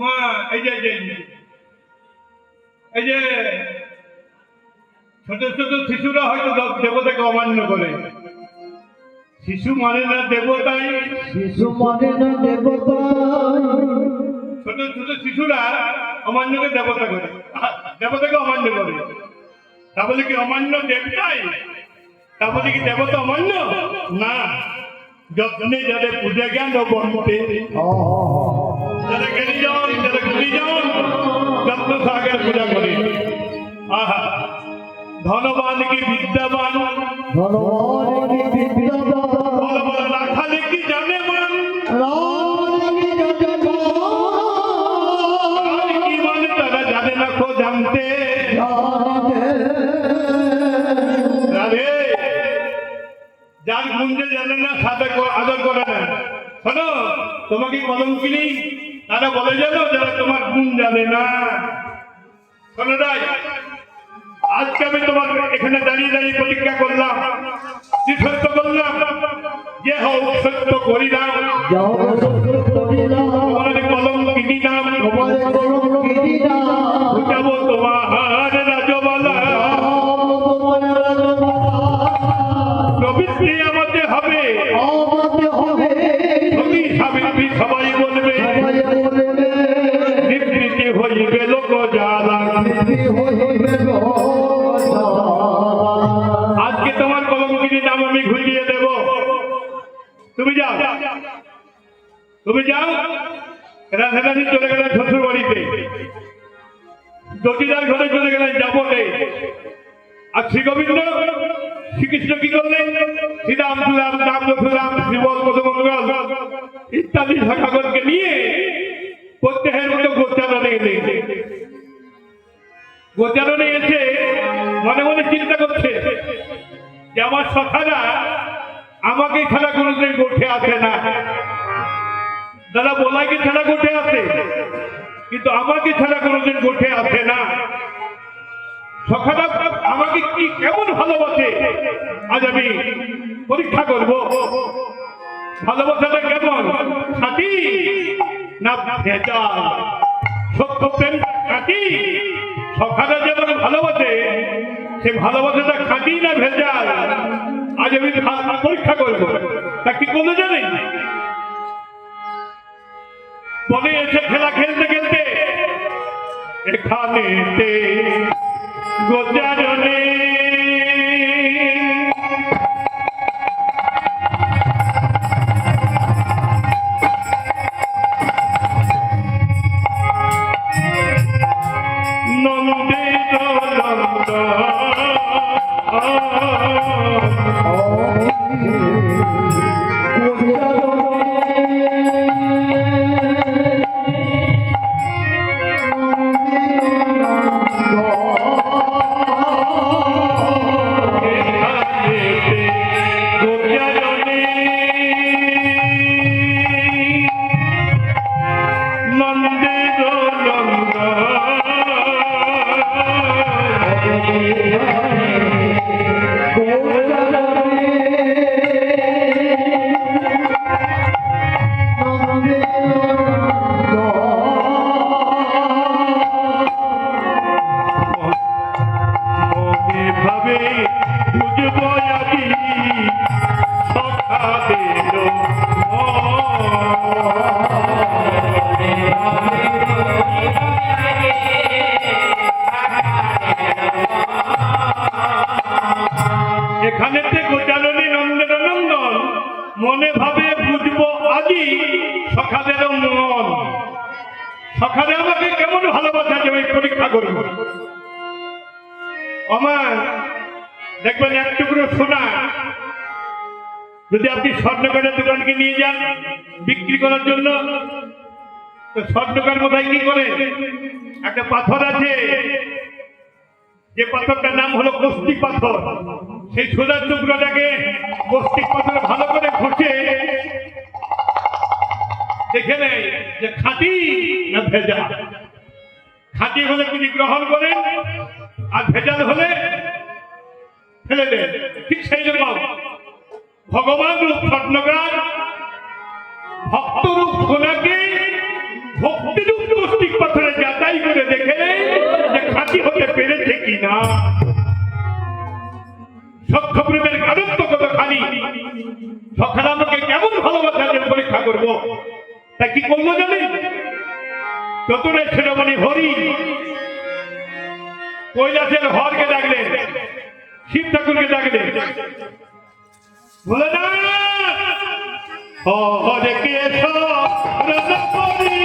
আমার এই যে এই যে ছোট ছোট শিশুরা হয়তো দেবতাকে অমান্য করে। শিশু মানে না দেবতাই, শিশু মানে না দেবতা। ছোট ছোট শিশুরা অমান্যকে দেবতা করে, দেবতাকে অমান্য করে। তা বলে কি অমান্য দেবতাই? তা বলে কি দেবতা অমান্য? না, যত্নে যাদের পূজা জ্ঞান বন্তে, যারা জ্ঞানীজন, যারা গুণীজন যত্ন সাগর পূজা করে। আহা, ধনবান কি বিদ্যাবান, ধনবান কি বিদ্যাবান, রাখালে কি জানে মান, কি মানে তারা জানে না খো জানতে। রাধে, যার গুঞ্জে জানে না সাথে আদর করে না। শোনো, তোমাকে কলঙ্কিনী তারা বলে জানো যারা তোমার গুণ জানে না। শোনো রাই, আজকে আমি তোমার এখানে দাঁড়িয়ে দাঁড়িয়ে প্রতিজ্ঞা করলাম, কি সত্য করলাম, যে হোক সত্য করিলাম, তোমার কলঙ্কিনী নাম উঠাবো তোমার রাজবালা। প্রবৃত্তি আমাদের হবে, সতী সাবিত্রী সবাই বলবে, নিবৃত্তি হইবে লোক জ্বালা। আজকে তোমার কলঙ্কিনীর নাম আমি ঘুরিয়ে দেব। তুমি যাও, তুমি যাও। রাধারানী চলে গেলেন শ্বশুর বাড়িতে, জটিদার ঘরে চলে গেলেন যাবতে। আর শ্রী গোবিন্দ শ্রীকৃষ্ণ কি করলেন? শ্রীরাম সুরাম রাম রঘুরাম শ্রীবল মধুমঙ্গল ইত্যাদি শাখাগণকে নিয়ে প্রত্যেকের মতো গোচারণে এলেন। গোচারণে এসে মনে মনে চিন্তা করছে যে আমার সখারা আমাকে ছাড়া কোনোদিন গোঠে আসে না। দাদা বলাইকে ছাড়া গোঠে আসে, কিন্তু আমাকে ছাড়া কোনোদিন গোঠে আসে না। সখারা আমাকে কি কেমন ভালোবাসে আজ আমি পরীক্ষা করব। ভালোবাসাটা কেমন, খাঁটি না ভেজাল? সত্য প্রেম খাঁটি? সখারা যেমন ভালোবাসে সে ভালোবাসাটা খাঁটি না ভেজাল? আজ আমি পরীক্ষা করবো। তা কি করলো জানেন? বনে এসে খেলা খেলতে খেলতে এখানেতে গোচারণে এখানেতে গোচারণী নন্দের নন্দন মনে ভাবে বুঝবো আজি সখাদেরও মন। সখাদে আমাকে কেমন ভালোবাসা যে আমি পরীক্ষা করব। আমার দেখবেন এক টুকরো সোনা যদি আপনি স্বর্ণকারের দোকানকে নিয়ে যান বিক্রি করার জন্য, তো স্বর্ণকার কোথায় কি করে? একটা পাথর আছে, যে পাথরটার নাম হলো কস্তিক পাথর। সেই সোনার টুকরোটাকে কস্তিক পাথর ভালো করে ঘষে দেখে নেয় যে খাঁটি না ভেজাল। খাঁটি হলে তিনি গ্রহণ করেন, আর ভেজাল হলে ফেলে দেন। ঠিক সেই জন্য ভগবান রূপ স্বর্ণকার ভক্তরূপ সোনাকে ভক্তিরূপ না সখ্য প্রেমের গাঢ়ত্ব কতখানি, সখারা আমাকে কেমন ভালোবাসার পরীক্ষা করব। তা কি করলো জানেন? চতুরের শিরোমণি হরি কৈলাসের হরকে ডাকলেন, শিব ঠাকুরকে ডাকলেন, বলে না হরে কেশব রণপরি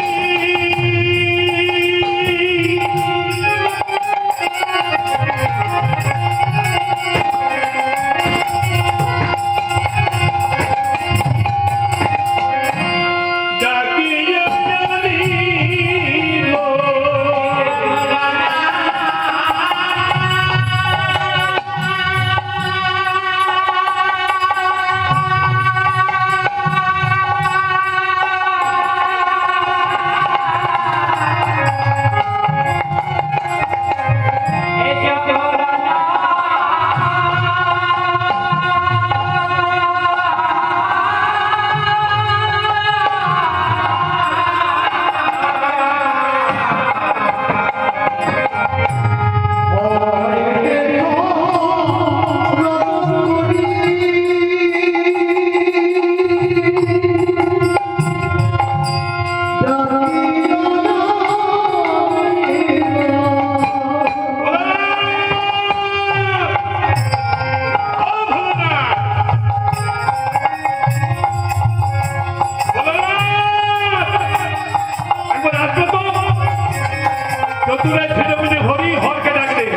চতুরের শিরোমণি হরি হরকে ডাকলেন,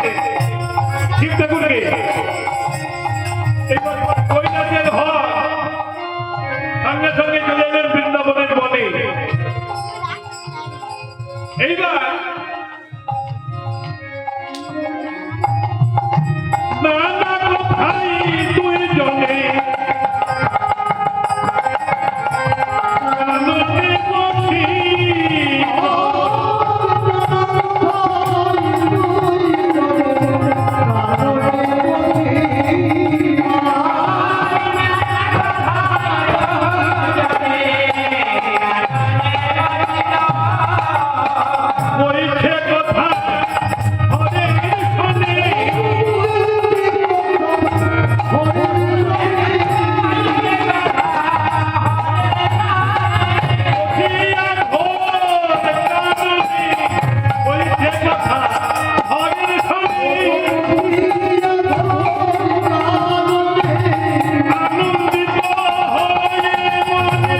শিব ঠাকুরকে। এবার কৈলাসের হর সঙ্গে সঙ্গে চলে এলেন বৃন্দাবনের বনে। এইবার নানা কোথায় তুই জনে আনন্দে বসি বইছে কথা হরে শোনে বসিয়া ঘোর কাননে, বইছে কথা হরে শোনে আনন্দিত হয়ে মনে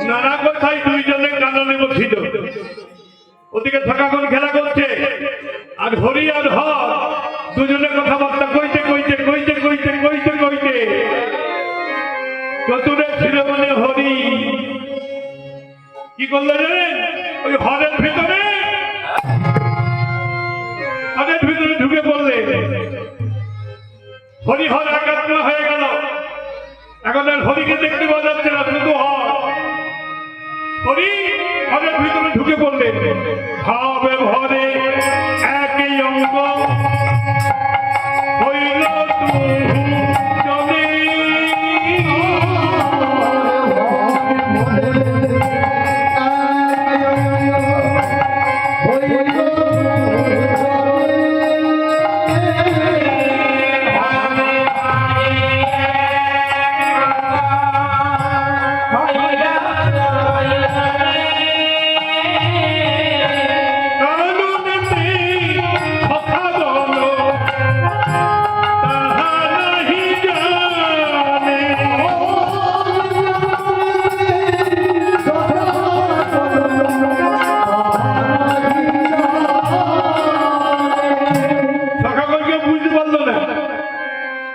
নানা কথায় দুইজনে কাননে বসিল। ওদিকে থাকাক্ষণ খেলা করছে, আর হরি আর হর দুজনে কথাবার্তা কইতে কইতে কইতে কইতে কইতে কইতে চতুরের শিরোমণি হরি কি করলো জানেন? ওই হরের ভিতরে ঢুকে পড়লে হরি হর একাত্ম হয়ে গেল। এখন আর হরিকে দেখতে পাওয়া যাচ্ছে না, শুধু হরি হরের ভিতরে ঢুকে পড়লেন। ভাবে ভরে একই অঙ্গ হইল দুজনে কাননে কথা বলো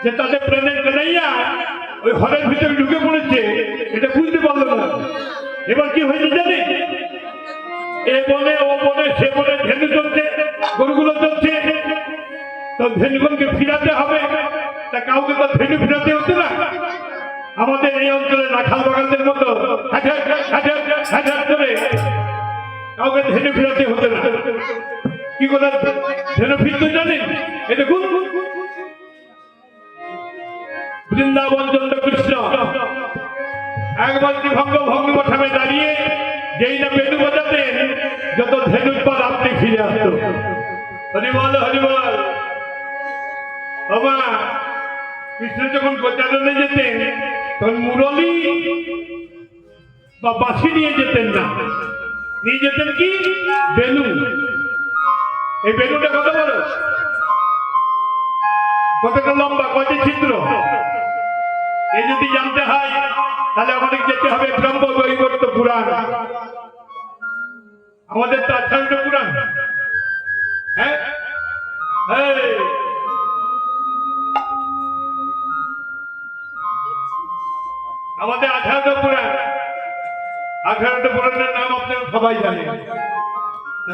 যে তাদের প্রাণের কানাইয়া ওই ঘরের ভিতরে ঢুকে পড়েছে, এটা বুঝতে পারলো না। এবার কি হয়েছে জানি, এ বনে ও বনে সে বনে ধেনু চলছে, গরুগুলো চলছে, তো ধেনুগুলোকে ফিরাতে হবে, তা কাউকে তো ধেনু ফিরাতে হচ্ছে না। আমাদের এই অঞ্চলে রাখাল বাগানদের মতো হাজার হাজার হাজার করে কাউকে ধেনু ফিরাতে হতে না। কি করে ধেনু ফিরতে জানেন? এই দেখুন, বৃন্দাবন চন্দ্র কৃষ্ণ একবার ভঙ্গ ভঙ্গ ঠামে দাঁড়িয়ে যেই না বেদু বাজাতেন, যত ধেনুর পর আপনি ফিরে আসতো। হরিবল হরিবল। বাবা কৃষ্ণ যখন গোচারণে যেতেন তখন মুরলী বা বাঁশি নিয়ে যেতেন না, নিয়ে যেতেন কি বেলু। এই বেলুটা কত বড়, কতটা লম্বা, কত ছিদ্র, এই যদি জানতে হয় তাহলে আমাদের যেতে হবে ব্রহ্ম বৈবর্ত পুরাণ। আমাদের তো 18টা পুরাণ। হ্যাঁ, আমাদের 18টা পুরাণ। 18টা পুরাণের নাম আপনারা সবাই জানেন,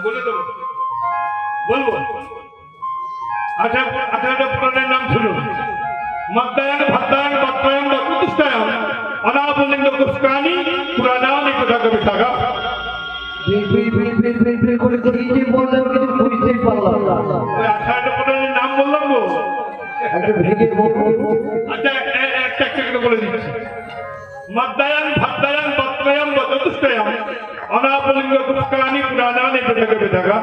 বলে দেবো, বলবো। 18টা পুরাণের নাম শুনুন। মদ্দায়ন ভদ্দায়ন বদ্দায়ন বদ্দুষ্টায়ন অনাবলিঙ্গ পুষ্কানি পুরাণানি কোথাকে বিথাগা। করে কি যে বললেন কিছু বুঝতেই পারলাম না। ওই 18টা পুরাণের নাম বললাম গো। একটা ভেঙে আচ্ছা, একটা একটা করে বলে দিচ্ছি। মদ্দায়ন ভদ্দায়ন বদ্দায়ন বদ্দুষ্টায়ন অনাবলিঙ্গ পুষ্কানি পুরাণানি কোথাকে বিথাগা।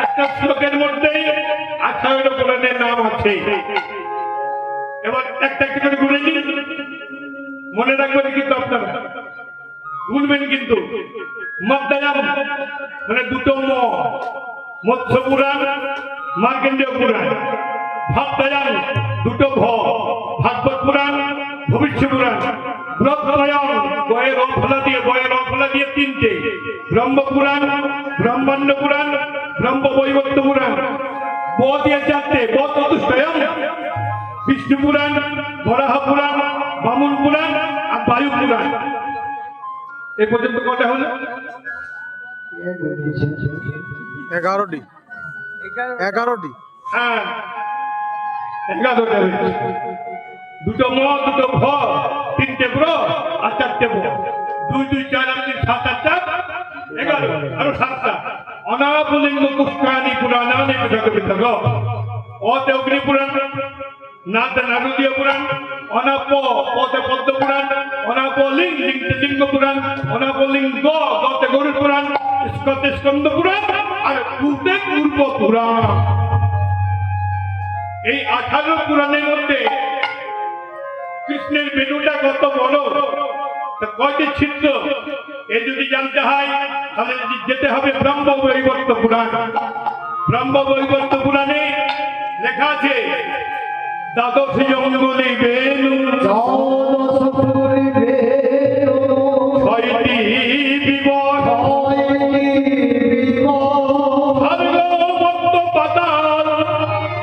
একটা শ্লোকের মধ্যেই 18টা পুরাণের নাম আছে। এবার একটা একটা করে গুনে নিন, মনে রাখবেন কিন্তু আপনারা, গুনবেন কিন্তু। মদ্দায়াম মানে দুটো মৎস্য পুরাণ, মার্কেন্ডীয় পুরাণ। ভাবদায়াম দুটো ভাগবত পুরাণ, ভবিষ্য পুরাণ। ব্রহ্ময়াম বয়ের রফলা দিয়ে 3টে। ব্রহ্ম পুরাণ, ব্রহ্মাণ্ড পুরাণ, ব্রহ্ম বৈবর্ত পুরাণ। ব দিয়ে 4টে, ব চতুষ্টয়ম। বিষ্ণু পুরাণ, বরাহ পুরাণ, বামন পুরাণ আর বায়ু পুরাণ। এ পর্যন্ত কটা হলো? 11টি। হ্যাঁ, 11টা হয়েছে। দুটো ম, দুটো ভ, 3টে ব্র আর 4টে ব। 2 2 4 আর 3 7 আর 4 11, আরো 7টা। অনাবলিঙ্গ পুষ্কানি পুরাণানি কোথাকে বিথাগা। অতে অগ্নি পুরাণ, নাতে নারদীয় পুরাণ, অনাপ পদে পদ্ম পুরাণ, অনাপ লিঙ্গ লিঙ্গ পুরাণ, অনাপ লিঙ্গ গতে গরুড় পুরাণ, স্কতে স্কন্দ পুরাণ আর পূর্বে পূর্ব পুরাণ। এই 18 পুরাণের মধ্যে কৃষ্ণের বেনুটা কত বড়, কয়টি ছিদ্র, এ যদি জানতে হয় তাহলে যেতে হবে ব্রহ্ম বৈবর্ত পুরাণ। ব্রহ্ম বৈবর্ত পুরাণে লেখা আছে দ্বাদশ জঙ্গলি বেনু, 6টি বিবর, ভার্গবত্ত পাতাল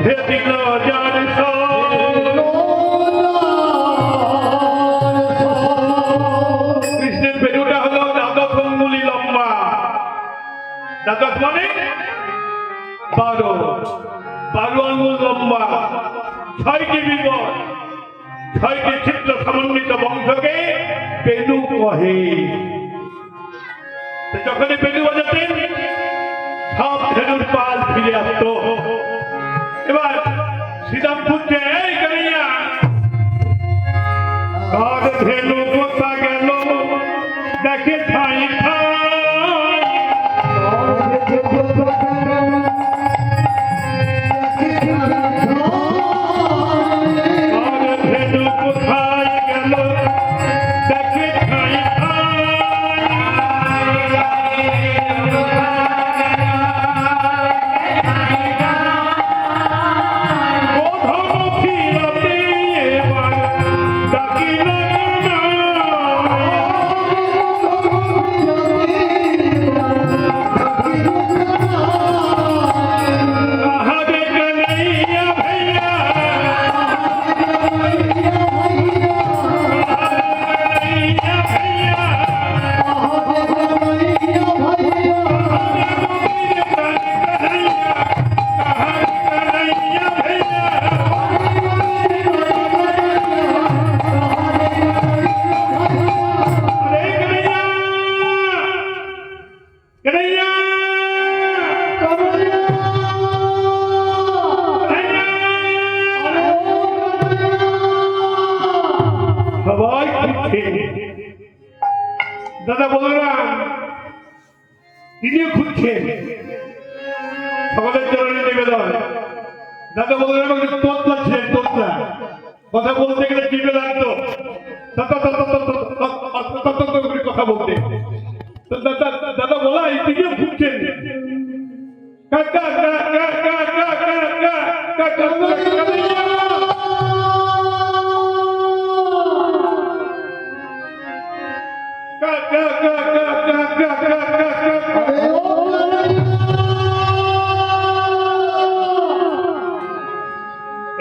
ভেদিল যার কৃষ্ণের বেনুটা হলো দ্বাদশ অঙ্গুলি লম্বা। দ্বাদশ মানে 12 আঙ্গুল লম্বা। 6টি বিবর, 6টি চিত্র সমন্বিত বংশকে বেনু কহে। যখনই বেনু বাজাতেন সব ধেনুর পাল ফিরে আসত। এবার শ্রীরাম পুজছে, এই কানাইয়া কার ধেনু কোথা গেল দেখে ঠাই ঠাই। দাদা বলরাম তিনিও খুঁজছেন সকলের চরণে নিবেদন। দাদা বলরাম একটু তোতলা ছিলেন, তোতলা কথা বলতে গেলে টিপে লাগতো করে কথা বলতে। দাদা বলাই তিনিও খুঁজছেন কাকা কাকা কাকা কাকা কাকা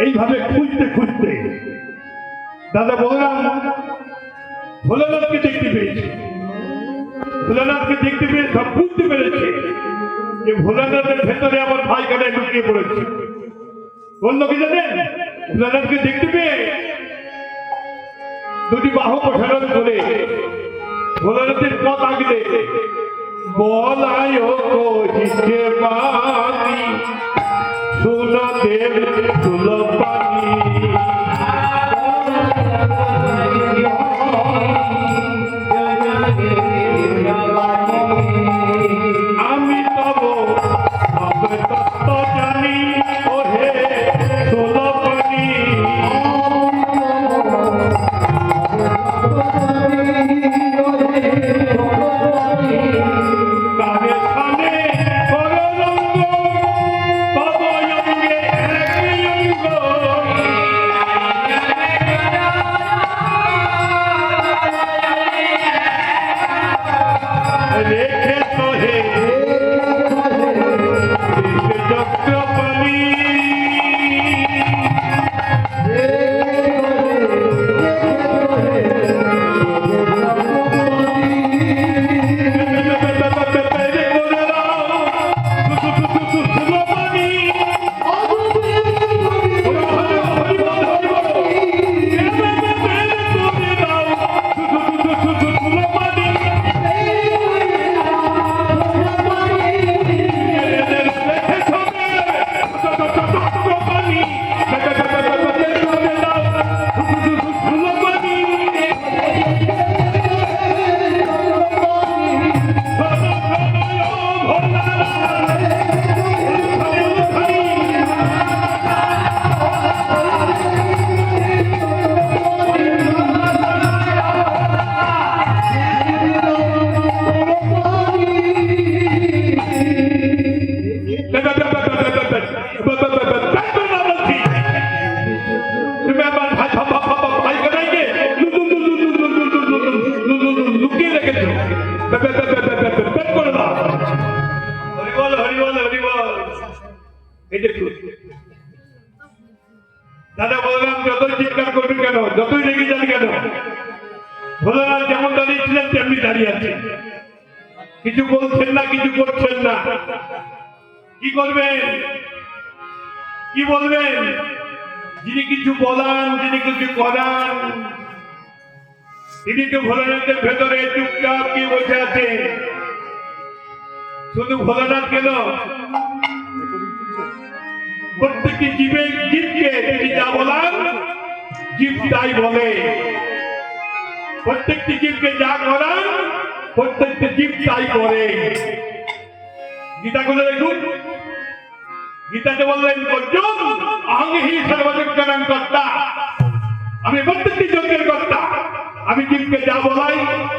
এইভাবে খুঁজতে খুঁজতে দাদা বললাম ভোলানাথকে দেখতে পেয়েছে। ভোলানাথকে দেখতে পেয়ে সব বুঝতে পেরেছে যে ভোলানাথের ভেতরে আমার ভাই কাটায় লুকিয়ে পড়েছে। বললো কি জানেন, ভোলানাথকে দেখতে পেয়ে দুটি বাহু প্রসারণ করে ভোলানাথের পথ আগলে বলায় কহিছে পানি শুনো দেব শুনো পানি আমি তব সবে তত্ত্ব জানি ওহে শুনো পানি কানে কানে কররঙ্গ তব অঙ্গে একই অঙ্গ রেখে তোহে চক্রপাণি লুকিয়ে রেখেছো করে দাও। হরিবল হরিবল হরিবল। এই দেখুন দাদা বললাম যতই চিৎকার করবেন কেন, যতই রেগে যান কেন, ভোলানাথ যেমন দাঁড়িয়েছিলেন তেমনি দাঁড়িয়ে আছে, কিছু বলছেন না, কিছু করছেন না। কি করবেন, কি বলবেন? যিনি কিছু বলান, যিনি কিছু করান, তিনি তো ভোলানাথের ভেতরে চুপচাপ কি বসে আছে। শুধু ভোলানাথ কেন, প্রত্যেকটি জীবকে তিনি যা বলান জীব তাই বলে, প্রত্যেকটি জীবকে যা করান প্রত্যেকটি জীব তাই করে। গীতা করে দেখুন, গীতাতে বললেন অর্জুন অহং হি সর্বযজ্ঞানাং কর্তা, আমি প্রত্যেকটি যজ্ঞের কর্তা। আমি জীবকে যা বলাই